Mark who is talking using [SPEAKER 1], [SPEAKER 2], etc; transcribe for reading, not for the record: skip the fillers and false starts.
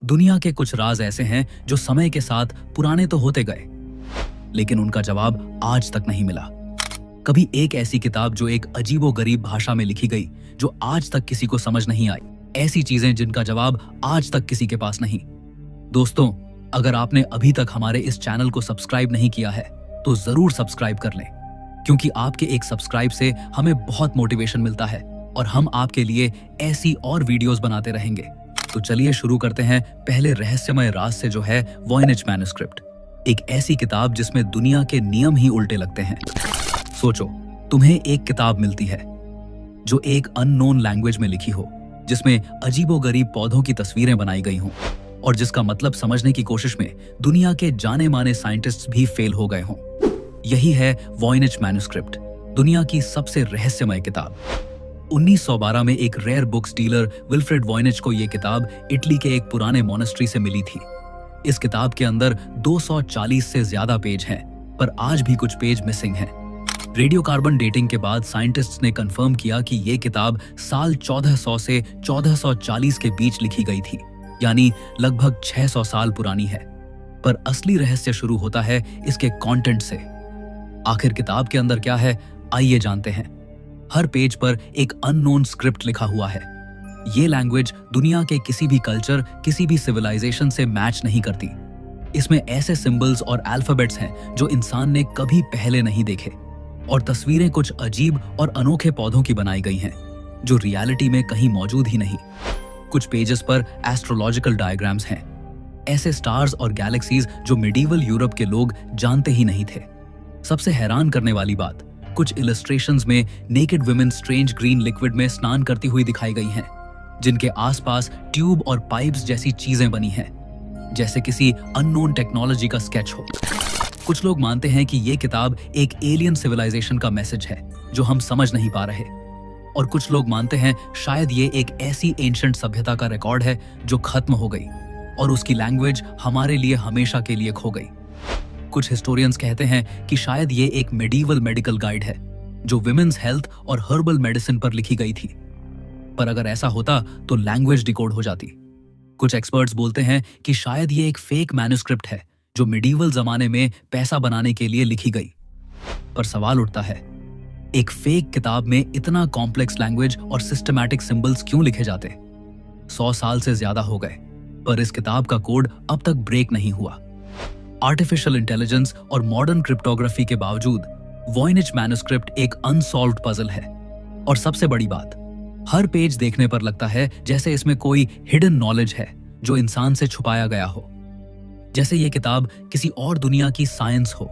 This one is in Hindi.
[SPEAKER 1] दुनिया के कुछ राज ऐसे हैं जो समय के साथ पुराने तो होते गए, लेकिन उनका जवाब आज तक नहीं मिला। कभी एक ऐसी किताब जो एक अजीबोगरीब भाषा में लिखी गई, जो आज तक किसी को समझ नहीं आई। ऐसी चीजें जिनका जवाब आज तक किसी के पास नहीं। दोस्तों, अगर आपने अभी तक हमारे इस चैनल को सब्सक्राइब नहीं किया है तो जरूर सब्सक्राइब कर लें, क्योंकि आपके एक सब्सक्राइब से हमें बहुत मोटिवेशन मिलता है और हम आपके लिए ऐसी और वीडियोस बनाते रहेंगे। तो चलिए शुरू करते हैं पहले रहस्यमय राज से, जो है वॉयनिच मैन्युस्क्रिप्ट। एक ऐसी किताब जिसमें दुनिया के नियम ही उल्टे लगते हैं। सोचो, तुम्हें एक किताब मिलती है जो एक अननोन लैंग्वेज में लिखी हो, जिसमें अजीबोगरीब पौधों की तस्वीरें बनाई गई हों और जिसका मतलब समझने की कोशिश में दुनिया के जाने माने साइंटिस्ट्स भी फेल हो गए हों। यही है वॉयनिच मैन्युस्क्रिप्ट, दुनिया की सबसे रहस्यमय किताब। 1912 में एक rare books dealer Wilfred Voynich को यह किताब इटली के एक पुराने मोनेस्ट्री से मिली थी। इस किताब के अंदर 240 से ज्यादा पेज हैं, पर आज भी कुछ पेज मिसिंग हैं। रेडियोकार्बन डेटिंग के बाद साइंटिस्ट्स ने कंफर्म किया कि यह किताब साल 1400 से 1440 के बीच लिखी गई थी, यानी लगभग 600 साल पुरानी है। पर असली रहस्य शुरू होता है इसके कंटेंट से। आखिर किताब के अंदर क्या है, आइए जानते हैं। हर पेज पर एक अननोन स्क्रिप्ट लिखा हुआ है। ये लैंग्वेज दुनिया के किसी भी कल्चर, किसी भी सिविलाइजेशन से मैच नहीं करती। इसमें ऐसे सिंबल्स और अल्फाबेट्स हैं जो इंसान ने कभी पहले नहीं देखे, और तस्वीरें कुछ अजीब और अनोखे पौधों की बनाई गई हैं जो रियलिटी में कहीं मौजूद ही नहीं। कुछ पेजेस पर एस्ट्रोलॉजिकल डायग्राम्स हैं, ऐसे स्टार्स और गैलेक्सीज जो मिडीवल यूरोप के लोग जानते ही नहीं थे। सबसे हैरान करने वाली बात, कुछ इलस्ट्रेशंस में naked women strange green liquid में स्नान करती हुई दिखाई गई हैं, जिनके आसपास ट्यूब और पाइप्स जैसी चीजें बनी हैं, जैसे किसी अननोन टेक्नोलॉजी का स्केच हो। कुछ लोग मानते हैं कि यह किताब एक एलियन सिविलाइजेशन का मैसेज है जो हम समझ नहीं पा रहे, और कुछ लोग मानते हैं शायद ये एक ऐसी एंशिएंट सभ्यता का रिकॉर्ड है जो खत्म हो गई और उसकी लैंग्वेज हमारे लिए हमेशा के लिए खो गई। कुछ हिस्टोरियंस कहते हैं कि शायद ये एक मेडिवल मेडिकल गाइड है जो विमेन्स हेल्थ और हर्बल मेडिसिन पर लिखी गई थी, पर अगर ऐसा होता तो लैंग्वेज डिकोड हो जाती। कुछ एक्सपर्ट्स बोलते हैं कि शायद ये एक फेक मैन्युस्क्रिप्ट है जो मेडिवल जमाने में पैसा बनाने के लिए लिखी गई। पर सवाल उठता है, एक फेक किताब में इतना कॉम्प्लेक्स लैंग्वेज और सिस्टमैटिक सिंबल्स क्यों लिखे जाते? 100 साल से ज्यादा हो गए, पर इस किताब का कोड अब तक ब्रेक नहीं हुआ। आर्टिफिशियल इंटेलिजेंस और मॉडर्न क्रिप्टोग्राफी के बावजूद वॉयनिच मैन्युस्क्रिप्ट एक अनसॉल्व्ड पजल है। और सबसे बड़ी बात, हर पेज देखने पर लगता है जैसे इसमें कोई हिडन नॉलेज है जो इंसान से छुपाया गया हो, जैसे ये किताब किसी और दुनिया की साइंस हो